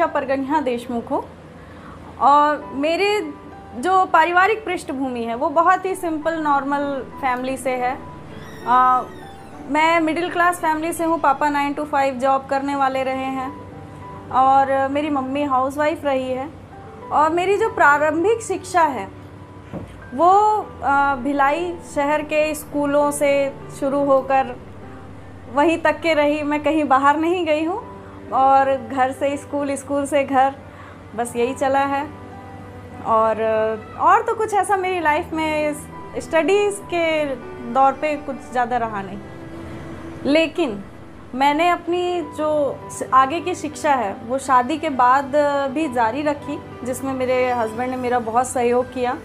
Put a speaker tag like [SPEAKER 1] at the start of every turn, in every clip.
[SPEAKER 1] ऋचा परगनिया देशमुख हूँ और मेरे जो पारिवारिक पृष्ठभूमि है वो बहुत ही सिंपल नॉर्मल फैमिली से है। मैं मिडिल क्लास फैमिली से हूँ। पापा 9 to 5 जॉब करने वाले रहे हैं और मेरी मम्मी हाउसवाइफ रही है। और मेरी जो प्रारंभिक शिक्षा है वो भिलाई शहर के स्कूलों से शुरू होकर वहीं तक के रही। मैं कहीं बाहर नहीं गई हूँ और घर से स्कूल, स्कूल से घर, बस यही चला है। और तो कुछ ऐसा मेरी लाइफ में स्टडीज़ के दौर पे कुछ ज़्यादा रहा नहीं। लेकिन मैंने अपनी जो आगे की शिक्षा है वो शादी के बाद भी जारी रखी, जिसमें मेरे हस्बैंड ने मेरा बहुत सहयोग किया।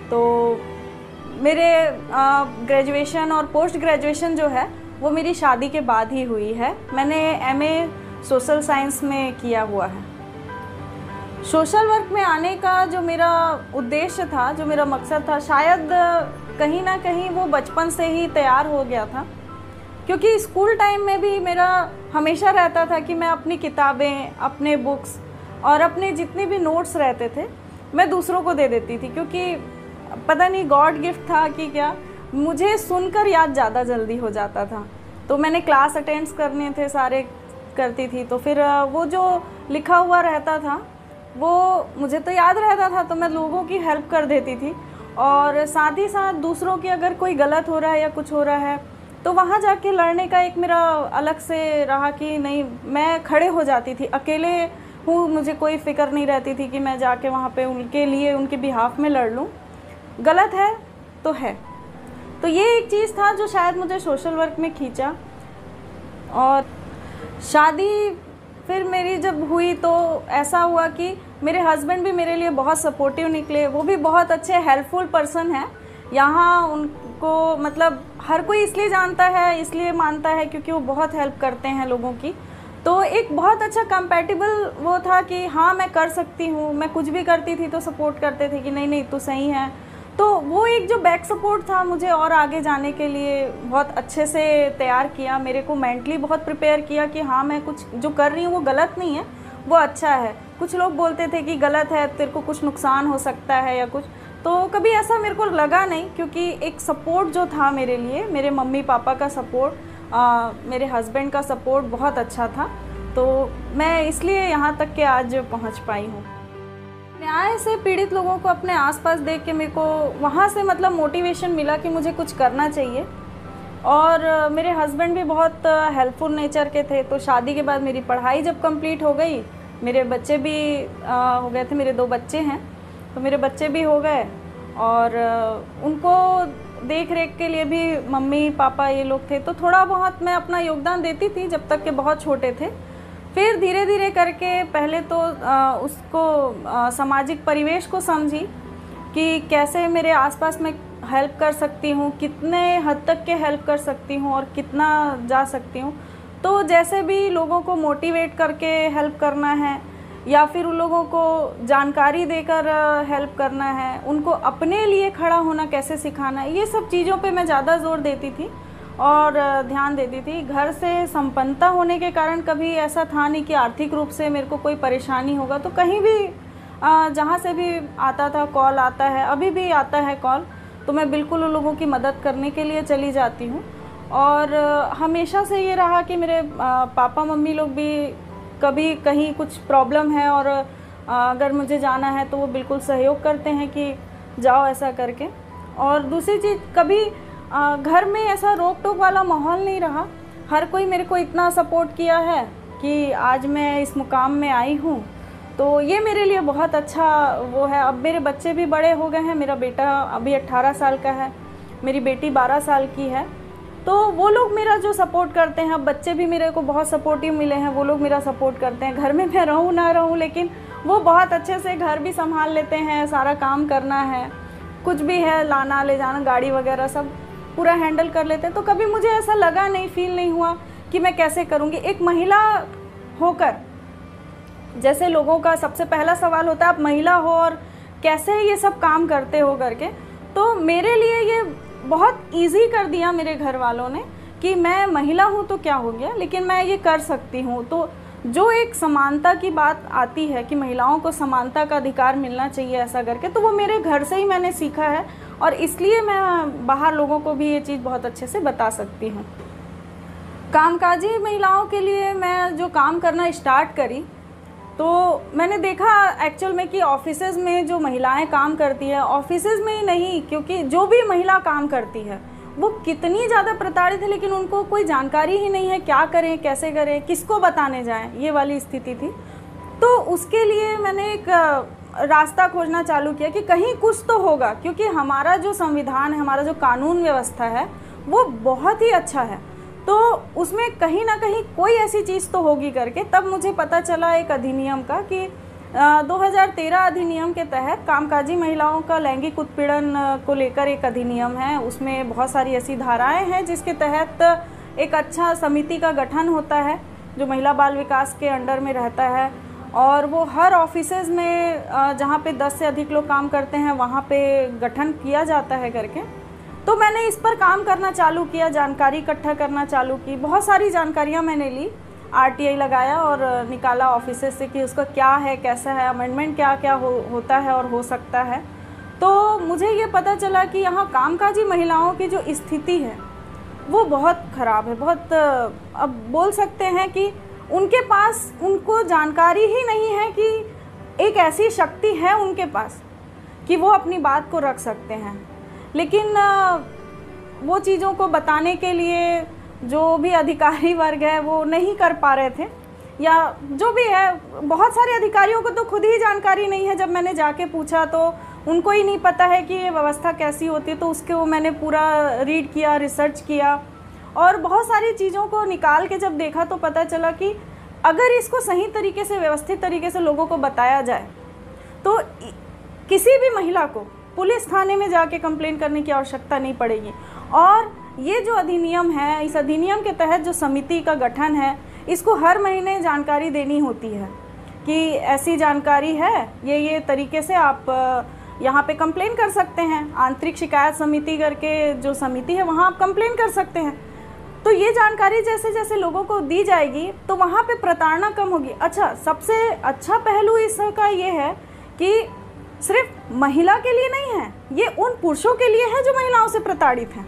[SPEAKER 1] तो मेरे ग्रेजुएशन और पोस्ट ग्रेजुएशन जो है वो मेरी शादी के बाद ही हुई है। मैंने MA सोशल साइंस में किया हुआ है। सोशल वर्क में आने का जो मेरा उद्देश्य था, जो मेरा मकसद था, शायद कहीं ना कहीं वो बचपन से ही तैयार हो गया था, क्योंकि स्कूल टाइम में भी मेरा हमेशा रहता था कि मैं अपनी किताबें, अपने बुक्स और अपने जितने भी नोट्स रहते थे मैं दूसरों को दे देती थी, क्योंकि पता नहीं गॉड गिफ्ट था कि क्या, मुझे सुनकर याद ज़्यादा जल्दी हो जाता था। तो मैंने क्लास अटेंड्स करने थे, सारे करती थी, तो फिर वो जो लिखा हुआ रहता था वो मुझे तो याद रहता था, तो मैं लोगों की हेल्प कर देती थी। और साथ ही साथ दूसरों की अगर कोई गलत हो रहा है या कुछ हो रहा है तो वहाँ जाके लड़ने का एक मेरा अलग से रहा कि नहीं, मैं खड़े हो जाती थी। अकेले हूँ, मुझे कोई फ़िक्र नहीं रहती थी कि मैं जाके वहाँ पे उनके लिए, उनके बिहाफ में लड़ लूँ। गलत है तो है। तो ये एक चीज़ था जो शायद मुझे सोशल वर्क में खींचा। और शादी फिर मेरी जब हुई तो ऐसा हुआ कि मेरे हस्बैंड भी मेरे लिए बहुत सपोर्टिव निकले। वो भी बहुत अच्छे हेल्पफुल पर्सन हैं। यहाँ उनको मतलब हर कोई इसलिए जानता है, इसलिए मानता है क्योंकि वो बहुत हेल्प करते हैं लोगों की। तो एक बहुत अच्छा कंपैटिबल वो था कि हाँ मैं कर सकती हूँ। मैं कुछ भी करती थी तो सपोर्ट करते थे कि नहीं नहीं तू सही है। तो वो एक जो बैक सपोर्ट था मुझे और आगे जाने के लिए बहुत अच्छे से तैयार किया। मेरे को मेंटली बहुत प्रिपेयर किया कि हाँ मैं कुछ जो कर रही हूँ वो गलत नहीं है, वो अच्छा है। कुछ लोग बोलते थे कि गलत है, तेरे को कुछ नुकसान हो सकता है या कुछ, तो कभी ऐसा मेरे को लगा नहीं, क्योंकि एक सपोर्ट जो था मेरे लिए, मेरे मम्मी पापा का सपोर्ट, मेरे हस्बैंड का सपोर्ट बहुत अच्छा था। तो मैं इसलिए यहाँ तक के आज पहुँच पाई हूँ। न्याय से पीड़ित लोगों को अपने आसपास देख के मेरे को वहाँ से मतलब मोटिवेशन मिला कि मुझे कुछ करना चाहिए। और मेरे हस्बैंड भी बहुत हेल्पफुल नेचर के थे। तो शादी के बाद मेरी पढ़ाई जब कंप्लीट हो गई, मेरे बच्चे भी हो गए थे। मेरे 2 बच्चे हैं, तो मेरे बच्चे भी हो गए और उनको देख रेख के लिए भी मम्मी पापा ये लोग थे। तो थोड़ा बहुत मैं अपना योगदान देती थी जब तक कि बहुत छोटे थे। फिर धीरे धीरे करके पहले तो उसको सामाजिक परिवेश को समझी कि कैसे मेरे आसपास में हेल्प कर सकती हूँ, कितने हद तक के हेल्प कर सकती हूँ और कितना जा सकती हूँ। तो जैसे भी लोगों को मोटिवेट करके हेल्प करना है या फिर उन लोगों को जानकारी देकर हेल्प करना है, उनको अपने लिए खड़ा होना कैसे सिखाना है, ये सब चीज़ों पे मैं ज़्यादा ज़ोर देती थी और ध्यान देती थी। घर से संपन्नता होने के कारण कभी ऐसा था नहीं कि आर्थिक रूप से मेरे को कोई परेशानी होगा। तो कहीं भी जहाँ से भी आता था कॉल आता है, अभी भी आता है कॉल, तो मैं बिल्कुल उन लोगों की मदद करने के लिए चली जाती हूँ। और हमेशा से ये रहा कि मेरे पापा मम्मी लोग भी कभी कहीं कुछ प्रॉब्लम है और अगर मुझे जाना है तो वो बिल्कुल सहयोग करते हैं कि जाओ ऐसा करके। और दूसरी चीज़, कभी घर में ऐसा रोक टोक वाला माहौल नहीं रहा। हर कोई मेरे को इतना सपोर्ट किया है कि आज मैं इस मुकाम में आई हूँ। तो ये मेरे लिए बहुत अच्छा वो है। अब मेरे बच्चे भी बड़े हो गए हैं। मेरा बेटा अभी 18 साल का है, मेरी बेटी 12 साल की है। तो वो लोग मेरा जो सपोर्ट करते हैं, अब बच्चे भी मेरे को बहुत सपोर्टिव मिले हैं, वो लोग मेरा सपोर्ट करते हैं। घर में मैं रहूँ ना रहूँ, लेकिन वो बहुत अच्छे से घर भी संभाल लेते हैं, सारा काम करना है, कुछ भी है लाना ले जाना, गाड़ी वगैरह सब पूरा हैंडल कर लेते हैं। तो कभी मुझे ऐसा लगा नहीं, फील नहीं हुआ कि मैं कैसे करूँगी। एक महिला होकर, जैसे लोगों का सबसे पहला सवाल होता है आप महिला हो और कैसे ये सब काम करते हो करके, तो मेरे लिए ये बहुत इजी कर दिया मेरे घर वालों ने कि मैं महिला हूँ तो क्या हो गया, लेकिन मैं ये कर सकती हूँ। तो जो एक समानता की बात आती है कि महिलाओं को समानता का अधिकार मिलना चाहिए ऐसा करके, तो वो मेरे घर से ही मैंने सीखा है और इसलिए मैं बाहर लोगों को भी ये चीज़ बहुत अच्छे से बता सकती हूँ। कामकाजी महिलाओं के लिए मैं जो काम करना स्टार्ट करी तो मैंने देखा एक्चुअल में कि ऑफिसेज़ में जो महिलाएं काम करती हैं, ऑफिसेज़ में ही नहीं, क्योंकि जो भी महिला काम करती है वो कितनी ज़्यादा प्रताड़ित है, लेकिन उनको कोई जानकारी ही नहीं है क्या करें, कैसे करें, किसको बताने जाएं, ये वाली स्थिति थी। तो उसके लिए मैंने एक रास्ता खोजना चालू किया कि कहीं कुछ तो होगा, क्योंकि हमारा जो संविधान है, हमारा जो कानून व्यवस्था है वो बहुत ही अच्छा है, तो उसमें कहीं ना कहीं कोई ऐसी चीज़ तो होगी करके तब मुझे पता चला एक अधिनियम का कि 2013 अधिनियम के तहत कामकाजी महिलाओं का लैंगिक उत्पीड़न को लेकर एक अधिनियम है। उसमें बहुत सारी ऐसी धाराएं हैं जिसके तहत एक अच्छा समिति का गठन होता है जो महिला बाल विकास के अंडर में रहता है, और वो हर ऑफिसेज में जहाँ पे 10 से अधिक लोग काम करते हैं वहाँ पे गठन किया जाता है करके। तो मैंने इस पर काम करना चालू किया, जानकारी इकट्ठा करना चालू की, बहुत सारी जानकारियाँ मैंने ली, RTI लगाया और निकाला ऑफिसेज से कि उसका क्या है, कैसा है, अमेंडमेंट क्या क्या होता है और हो सकता है। तो मुझे ये पता चला कि यहाँ कामकाजी महिलाओं की जो स्थिति है वो बहुत ख़राब है, बहुत अब बोल सकते हैं कि उनके पास उनको जानकारी ही नहीं है कि एक ऐसी शक्ति है उनके पास कि वो अपनी बात को रख सकते हैं, लेकिन वो चीज़ों को बताने के लिए जो भी अधिकारी वर्ग है वो नहीं कर पा रहे थे, या जो भी है, बहुत सारे अधिकारियों को तो खुद ही जानकारी नहीं है। जब मैंने जाके पूछा तो उनको ही नहीं पता है कि ये व्यवस्था कैसी होती है, तो उसके वो मैंने पूरा रीड किया, रिसर्च किया और बहुत सारी चीज़ों को निकाल के जब देखा तो पता चला कि अगर इसको सही तरीके से, व्यवस्थित तरीके से लोगों को बताया जाए तो किसी भी महिला को पुलिस थाने में जाके कंप्लेन करने की आवश्यकता नहीं पड़ेगी। और ये जो अधिनियम है, इस अधिनियम के तहत जो समिति का गठन है, इसको हर महीने जानकारी देनी होती है कि ऐसी जानकारी है, ये तरीके से आप यहाँ पे कंप्लेन कर सकते हैं। आंतरिक शिकायत समिति करके जो समिति है वहाँ आप कंप्लेन कर सकते हैं। तो ये जानकारी जैसे जैसे लोगों को दी जाएगी तो वहाँ पे प्रताड़ना कम होगी। अच्छा, सबसे अच्छा पहलू इसका ये है कि सिर्फ महिला के लिए नहीं है, ये उन पुरुषों के लिए है जो महिलाओं से प्रताड़ित हैं,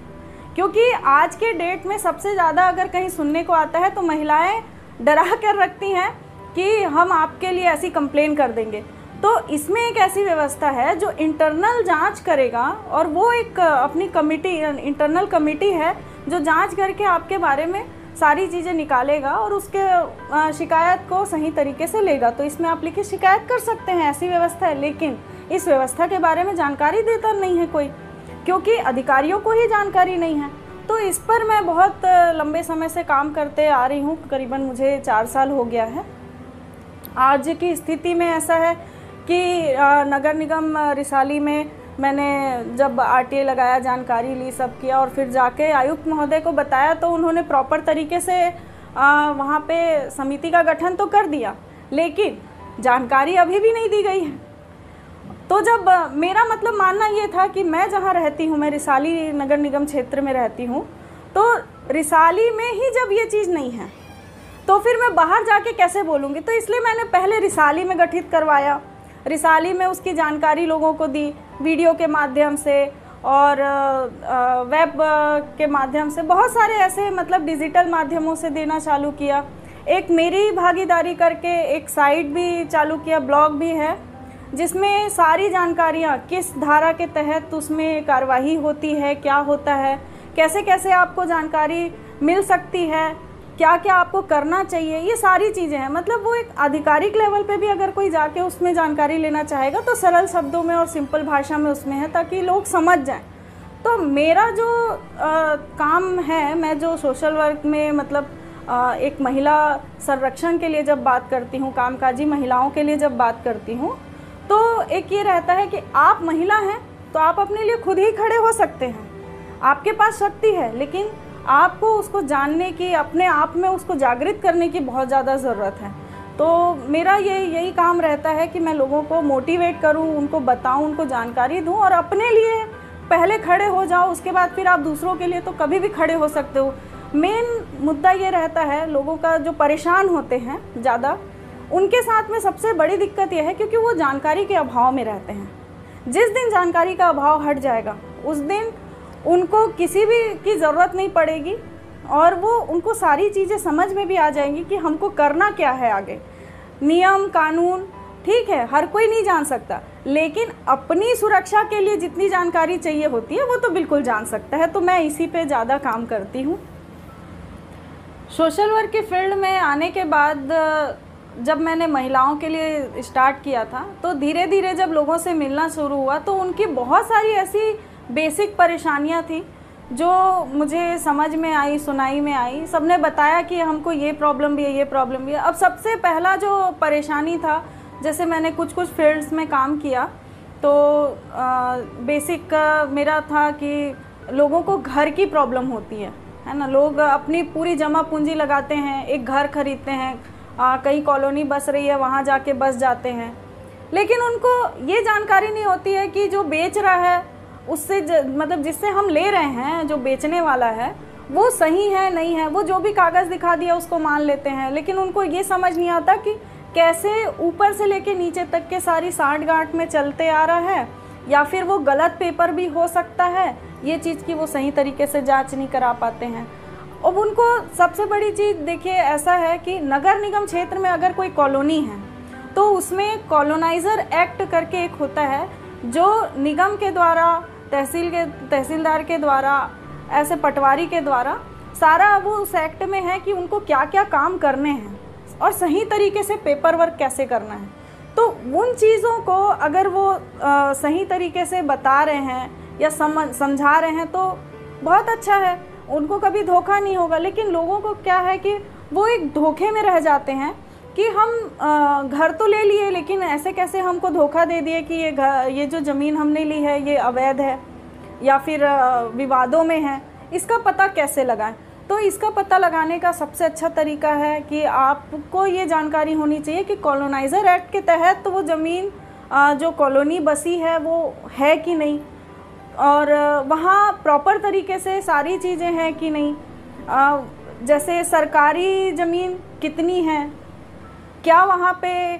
[SPEAKER 1] क्योंकि आज के डेट में सबसे ज़्यादा अगर कहीं सुनने को आता है तो महिलाएं डरा कर रखती हैं कि हम आपके लिए ऐसी कंप्लेन कर देंगे। तो इसमें एक ऐसी व्यवस्था है जो इंटरनल जांच करेगा, और वो एक अपनी कमेटी, इंटरनल कमेटी है जो जांच करके आपके बारे में सारी चीज़ें निकालेगा और उसके शिकायत को सही तरीके से लेगा। तो इसमें आप लिखित शिकायत कर सकते हैं, ऐसी व्यवस्था है। लेकिन इस व्यवस्था के बारे में जानकारी देता नहीं है कोई, क्योंकि अधिकारियों को ही जानकारी नहीं है। तो इस पर मैं बहुत लंबे समय से काम करते आ रही हूँ, करीबन मुझे 4 साल हो गया है। आज की स्थिति में ऐसा है कि नगर निगम रिसाली में मैंने जब RTI लगाया, जानकारी ली, सब किया और फिर जाके आयुक्त महोदय को बताया तो उन्होंने प्रॉपर तरीके से वहाँ पे समिति का गठन तो कर दिया, लेकिन जानकारी अभी भी नहीं दी गई है। तो जब मेरा मतलब मानना ये था कि मैं जहाँ रहती हूँ, मैं रिसाली नगर निगम क्षेत्र में रहती हूँ, तो रिसाली में ही जब ये चीज़ नहीं है तो फिर मैं बाहर जाके कैसे बोलूँगी। तो इसलिए मैंने पहले रिसाली में गठित करवाया, रिसाली में उसकी जानकारी लोगों को दी, वीडियो के माध्यम से और वेब के माध्यम से, बहुत सारे ऐसे मतलब डिजिटल माध्यमों से देना चालू किया। एक मेरी भागीदारी करके एक साइट भी चालू किया, ब्लॉग भी है, जिसमें सारी जानकारियाँ किस धारा के तहत उसमें कार्रवाई होती है, क्या होता है, कैसे कैसे आपको जानकारी मिल सकती है, क्या क्या आपको करना चाहिए, ये सारी चीज़ें हैं। मतलब वो एक आधिकारिक लेवल पे भी अगर कोई जाके उसमें जानकारी लेना चाहेगा तो सरल शब्दों में और सिंपल भाषा में उसमें है, ताकि लोग समझ जाएं। तो मेरा जो काम है, मैं जो सोशल वर्क में मतलब एक महिला संरक्षण के लिए जब बात करती हूँ, कामकाजी महिलाओं के लिए जब बात करती हूँ, तो एक ये रहता है कि आप महिला हैं तो आप अपने लिए खुद ही खड़े हो सकते हैं, आपके पास शक्ति है, लेकिन आपको उसको जानने की, अपने आप में उसको जागृत करने की बहुत ज़्यादा ज़रूरत है। तो मेरा यही काम रहता है कि मैं लोगों को मोटिवेट करूं, उनको बताऊं, उनको जानकारी दूं और अपने लिए पहले खड़े हो जाओ, उसके बाद फिर आप दूसरों के लिए तो कभी भी खड़े हो सकते हो। मेन मुद्दा ये रहता है, लोगों का जो परेशान होते हैं ज़्यादा, उनके साथ में सबसे बड़ी दिक्कत यह है क्योंकि वो जानकारी के अभाव में रहते हैं। जिस दिन जानकारी का अभाव हट जाएगा उस दिन उनको किसी भी की ज़रूरत नहीं पड़ेगी और वो उनको सारी चीज़ें समझ में भी आ जाएंगी कि हमको करना क्या है आगे। नियम कानून ठीक है, हर कोई नहीं जान सकता, लेकिन अपनी सुरक्षा के लिए जितनी जानकारी चाहिए होती है वो तो बिल्कुल जान सकता है। तो मैं इसी पे ज़्यादा काम करती हूँ। सोशल वर्क की फील्ड में आने के बाद जब मैंने महिलाओं के लिए स्टार्ट किया था तो धीरे धीरे जब लोगों से मिलना शुरू हुआ तो उनकी बहुत सारी ऐसी बेसिक परेशानियाँ थी जो मुझे समझ में आई, सुनाई में आई। सबने बताया कि हमको ये प्रॉब्लम भी है, ये प्रॉब्लम भी है। अब सबसे पहला जो परेशानी था, जैसे मैंने कुछ फील्ड्स में काम किया तो बेसिक मेरा था कि लोगों को घर की प्रॉब्लम होती है ना। लोग अपनी पूरी जमा पूंजी लगाते हैं, एक घर खरीदते हैं, कहीं कॉलोनी बस रही है वहाँ जाके बस जाते हैं, लेकिन उनको ये जानकारी नहीं होती है कि जो बेच रहा है उससे मतलब जिससे हम ले रहे हैं, जो बेचने वाला है वो सही है नहीं है। वो जो भी कागज़ दिखा दिया उसको मान लेते हैं, लेकिन उनको ये समझ नहीं आता कि कैसे ऊपर से लेके नीचे तक के सारी साठ गांठ में चलते आ रहा है, या फिर वो गलत पेपर भी हो सकता है। ये चीज़ की वो सही तरीके से जांच नहीं करा पाते हैं। अब उनको सबसे बड़ी चीज़ देखिए ऐसा है कि नगर निगम क्षेत्र में अगर कोई कॉलोनी है तो उसमें कॉलोनाइज़र एक्ट करके एक होता है, जो निगम के द्वारा, तहसीलदार के द्वारा, ऐसे पटवारी के द्वारा सारा वो उस एक्ट में है कि उनको क्या क्या काम करने हैं और सही तरीके से पेपर वर्क कैसे करना है। तो उन चीज़ों को अगर वो सही तरीके से बता रहे हैं या समझा रहे हैं तो बहुत अच्छा है, उनको कभी धोखा नहीं होगा। लेकिन लोगों को क्या है कि वो एक धोखे में रह जाते हैं कि हम घर तो ले लिए लेकिन ऐसे कैसे हमको धोखा दे दिए कि ये जो ज़मीन हमने ली है ये अवैध है या फिर विवादों में है, इसका पता कैसे लगाएं। तो इसका पता लगाने का सबसे अच्छा तरीका है कि आपको ये जानकारी होनी चाहिए कि कॉलोनाइज़र एक्ट के तहत तो वो ज़मीन जो कॉलोनी बसी है वो है कि नहीं, और वहाँ प्रॉपर तरीके से सारी चीज़ें हैं कि नहीं। जैसे सरकारी ज़मीन कितनी है, क्या वहाँ पे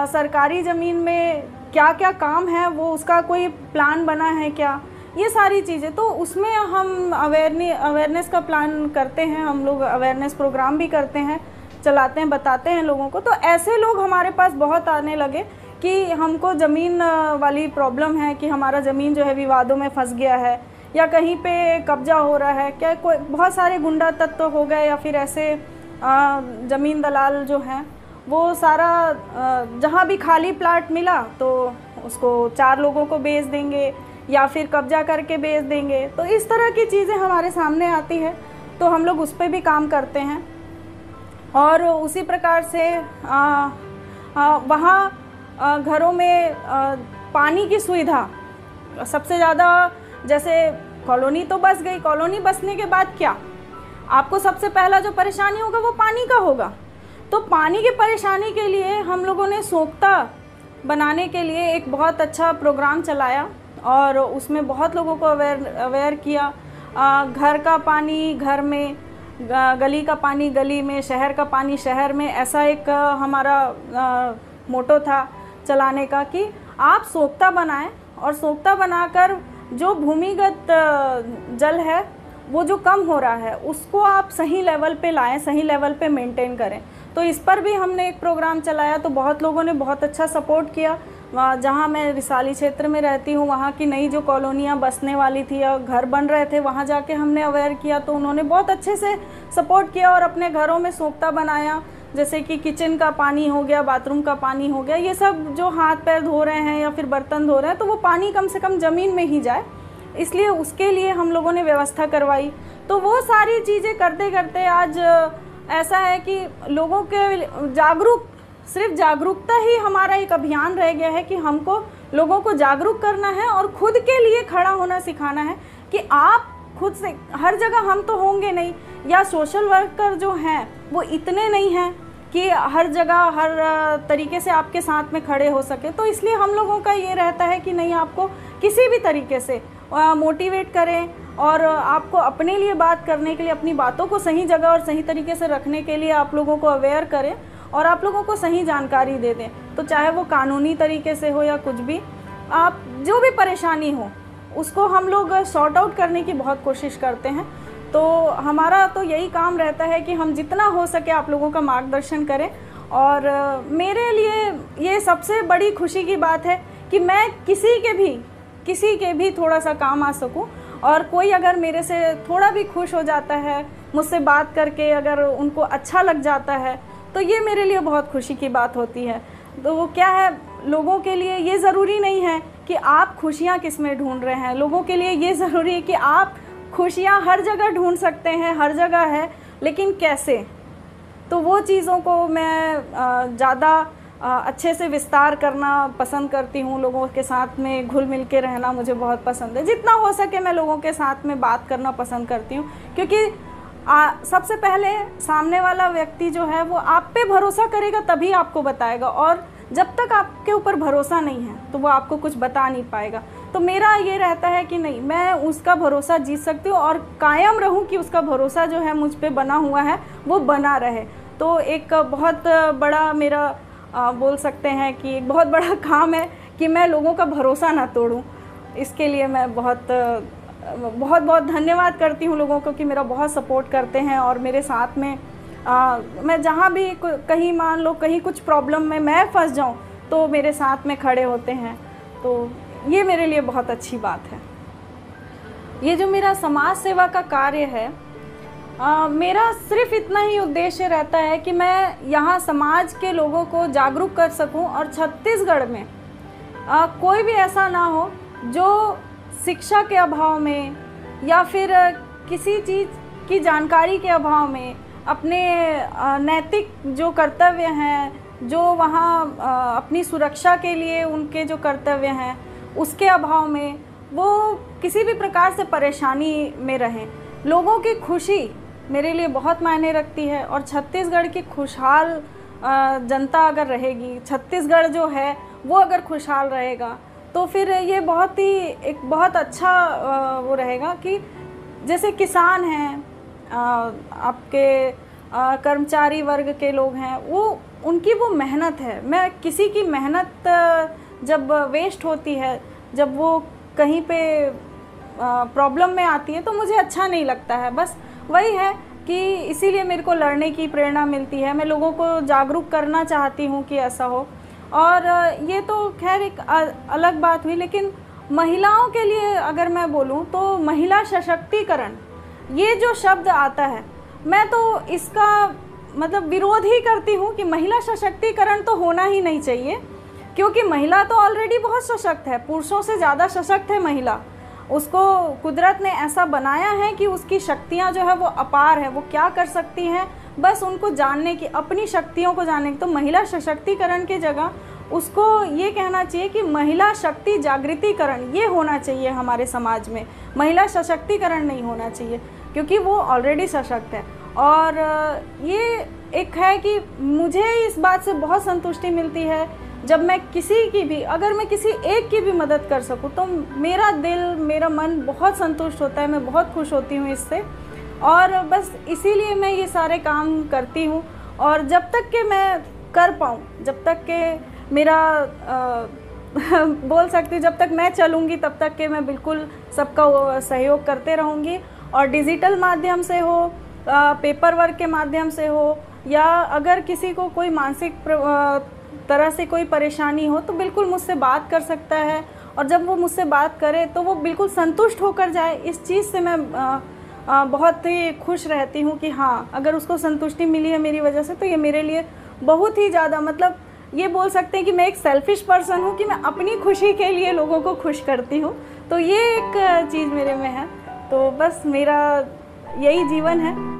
[SPEAKER 1] सरकारी ज़मीन में क्या क्या काम है, वो उसका कोई प्लान बना है क्या, ये सारी चीज़ें। तो उसमें हम अवेयरनेस का प्लान करते हैं, हम लोग अवेयरनेस प्रोग्राम भी करते हैं, चलाते हैं, बताते हैं लोगों को। तो ऐसे लोग हमारे पास बहुत आने लगे कि हमको ज़मीन वाली प्रॉब्लम है कि हमारा ज़मीन जो है विवादों में फंस गया है या कहीं पे कब्जा हो रहा है, क्या कोई बहुत सारे गुंडा तत्व हो गए या फिर ऐसे ज़मीन दलाल जो हैं वो सारा जहाँ भी खाली प्लाट मिला तो उसको 4 लोगों को बेच देंगे या फिर कब्जा करके बेच देंगे। तो इस तरह की चीज़ें हमारे सामने आती है तो हम लोग उस पर भी काम करते हैं। और उसी प्रकार से वहाँ घरों में पानी की सुविधा सबसे ज़्यादा, जैसे कॉलोनी तो बस गई, कॉलोनी बसने के बाद क्या आपको सबसे पहला जो परेशानी होगा वो पानी का होगा। तो पानी की परेशानी के लिए हम लोगों ने सोख्ता बनाने के लिए एक बहुत अच्छा प्रोग्राम चलाया और उसमें बहुत लोगों को अवेयर किया। घर का पानी घर में, गली का पानी गली में, शहर का पानी शहर में, ऐसा एक हमारा मोटो था चलाने का कि आप सोख्ता बनाएं और सोख्ता बनाकर जो भूमिगत जल है वो जो कम हो रहा है उसको आप सही लेवल पे लाएं, सही लेवल पे मेंटेन करें। तो इस पर भी हमने एक प्रोग्राम चलाया तो बहुत लोगों ने बहुत अच्छा सपोर्ट किया। जहाँ मैं रिसाली क्षेत्र में रहती हूँ वहाँ की नई जो कॉलोनियाँ बसने वाली थी और घर बन रहे थे वहाँ जाके हमने अवेयर किया तो उन्होंने बहुत अच्छे से सपोर्ट किया और अपने घरों में सोख्ता बनाया। जैसे कि किचन का पानी हो गया, बाथरूम का पानी हो गया, ये सब जो हाथ पैर धो रहे हैं या फिर बर्तन धो रहे हैं तो वो पानी कम से कम ज़मीन में ही जाए, इसलिए उसके लिए हम लोगों ने व्यवस्था करवाई। तो वो सारी चीज़ें करते करते आज ऐसा है कि लोगों के सिर्फ जागरूकता ही हमारा एक अभियान रह गया है कि हमको लोगों को जागरूक करना है और खुद के लिए खड़ा होना सिखाना है कि आप खुद से, हर जगह हम तो होंगे नहीं, या सोशल वर्कर जो हैं वो इतने नहीं हैं कि हर जगह हर तरीके से आपके साथ में खड़े हो सके। तो इसलिए हम लोगों का ये रहता है कि नहीं, आपको किसी भी तरीके से मोटिवेट करें और आपको अपने लिए बात करने के लिए, अपनी बातों को सही जगह और सही तरीके से रखने के लिए आप लोगों को अवेयर करें और आप लोगों को सही जानकारी दे दें। तो चाहे वो कानूनी तरीके से हो या कुछ भी, आप जो भी परेशानी हो उसको हम लोग सॉर्ट आउट करने की बहुत कोशिश करते हैं। तो हमारा तो यही काम रहता है कि हम जितना हो सके आप लोगों का मार्गदर्शन करें। और मेरे लिए ये सबसे बड़ी खुशी की बात है कि मैं किसी के भी थोड़ा सा काम आ सकूं, और कोई अगर मेरे से थोड़ा भी खुश हो जाता है, मुझसे बात करके अगर उनको अच्छा लग जाता है, तो ये मेरे लिए बहुत खुशी की बात होती है। तो वो क्या है, लोगों के लिए ये ज़रूरी नहीं है कि आप खुशियाँ किस में ढूंढ रहे हैं, लोगों के लिए ये ज़रूरी है कि आप खुशियाँ हर जगह ढूंढ सकते हैं, हर जगह है, लेकिन कैसे। तो वो चीज़ों को मैं ज़्यादा अच्छे से विस्तार करना पसंद करती हूँ। लोगों के साथ में घुल मिल के रहना मुझे बहुत पसंद है। जितना हो सके मैं लोगों के साथ में बात करना पसंद करती हूँ, क्योंकि सबसे पहले सामने वाला व्यक्ति जो है वो आप पे भरोसा करेगा तभी आपको बताएगा, और जब तक आपके ऊपर भरोसा नहीं है तो वो आपको कुछ बता नहीं पाएगा। तो मेरा ये रहता है कि नहीं, मैं उसका भरोसा जीत सकती हूँ और कायम रहूँ कि उसका भरोसा जो है मुझ पे बना हुआ है वो बना रहे। तो एक बहुत बड़ा मेरा बोल सकते हैं कि एक बहुत बड़ा काम है कि मैं लोगों का भरोसा ना तोड़ूं। इसके लिए मैं बहुत बहुत धन्यवाद करती हूँ लोगों को कि मेरा बहुत सपोर्ट करते हैं और मेरे साथ में मैं जहाँ भी कहीं मान लो कहीं कुछ प्रॉब्लम में मैं फंस जाऊँ तो मेरे साथ में खड़े होते हैं। तो ये मेरे लिए बहुत अच्छी बात है। ये जो मेरा समाज सेवा का कार्य है, मेरा सिर्फ इतना ही उद्देश्य रहता है कि मैं यहाँ समाज के लोगों को जागरूक कर सकूं और छत्तीसगढ़ में कोई भी ऐसा ना हो जो शिक्षा के अभाव में या फिर किसी चीज़ की जानकारी के अभाव में अपने नैतिक जो कर्तव्य हैं, जो वहाँ अपनी सुरक्षा के लिए उनके जो कर्तव्य हैं उसके अभाव में वो किसी भी प्रकार से परेशानी में रहें। लोगों की खुशी मेरे लिए बहुत मायने रखती है, और छत्तीसगढ़ की खुशहाल जनता अगर रहेगी, छत्तीसगढ़ जो है वो अगर खुशहाल रहेगा तो फिर ये बहुत अच्छा वो रहेगा कि जैसे किसान हैं, आपके कर्मचारी वर्ग के लोग हैं, वो उनकी वो मेहनत है। मैं किसी की मेहनत जब वेस्ट होती है, जब वो कहीं पे प्रॉब्लम में आती है तो मुझे अच्छा नहीं लगता है। बस वही है कि इसीलिए मेरे को लड़ने की प्रेरणा मिलती है। मैं लोगों को जागरूक करना चाहती हूँ कि ऐसा हो। और ये तो खैर एक अलग बात हुई, लेकिन महिलाओं के लिए अगर मैं बोलूँ तो महिला सशक्तिकरण, ये जो शब्द आता है, मैं तो इसका मतलब विरोध ही करती हूँ कि महिला सशक्तिकरण तो होना ही नहीं चाहिए, क्योंकि महिला तो ऑलरेडी बहुत सशक्त है, पुरुषों से ज़्यादा सशक्त है महिला। उसको कुदरत ने ऐसा बनाया है कि उसकी शक्तियाँ जो है वो अपार है, वो क्या कर सकती हैं, बस उनको जानने की, अपनी शक्तियों को जानने की। तो महिला सशक्तिकरण की जगह उसको ये कहना चाहिए कि महिला शक्ति जागृतिकरण, ये होना चाहिए हमारे समाज में। महिला सशक्तिकरण नहीं होना चाहिए, क्योंकि वो ऑलरेडी सशक्त है। और ये एक है कि मुझे इस बात से बहुत संतुष्टि मिलती है जब मैं किसी की भी, अगर मैं किसी एक की भी मदद कर सकूं तो मेरा दिल, मेरा मन बहुत संतुष्ट होता है, मैं बहुत खुश होती हूँ इससे। और बस इसीलिए मैं ये सारे काम करती हूँ। और जब तक कि मैं कर पाऊँ, जब तक कि मेरा बोल सकती हूँ, जब तक मैं चलूँगी तब तक कि मैं बिल्कुल सबका सहयोग करते रहूँगी। और डिजिटल माध्यम से हो, पेपर वर्क के माध्यम से हो, या अगर किसी को कोई मानसिक तरह से कोई परेशानी हो तो बिल्कुल मुझसे बात कर सकता है। और जब वो मुझसे बात करे तो वो बिल्कुल संतुष्ट होकर जाए। इस चीज़ से मैं बहुत ही खुश रहती हूँ कि हाँ, अगर उसको संतुष्टि मिली है मेरी वजह से तो ये मेरे लिए बहुत ही ज़्यादा, मतलब ये बोल सकते हैं कि मैं एक सेल्फिश पर्सन हूँ कि मैं अपनी खुशी के लिए लोगों को खुश करती हूँ। तो ये एक चीज़ मेरे में है। तो बस मेरा यही जीवन है।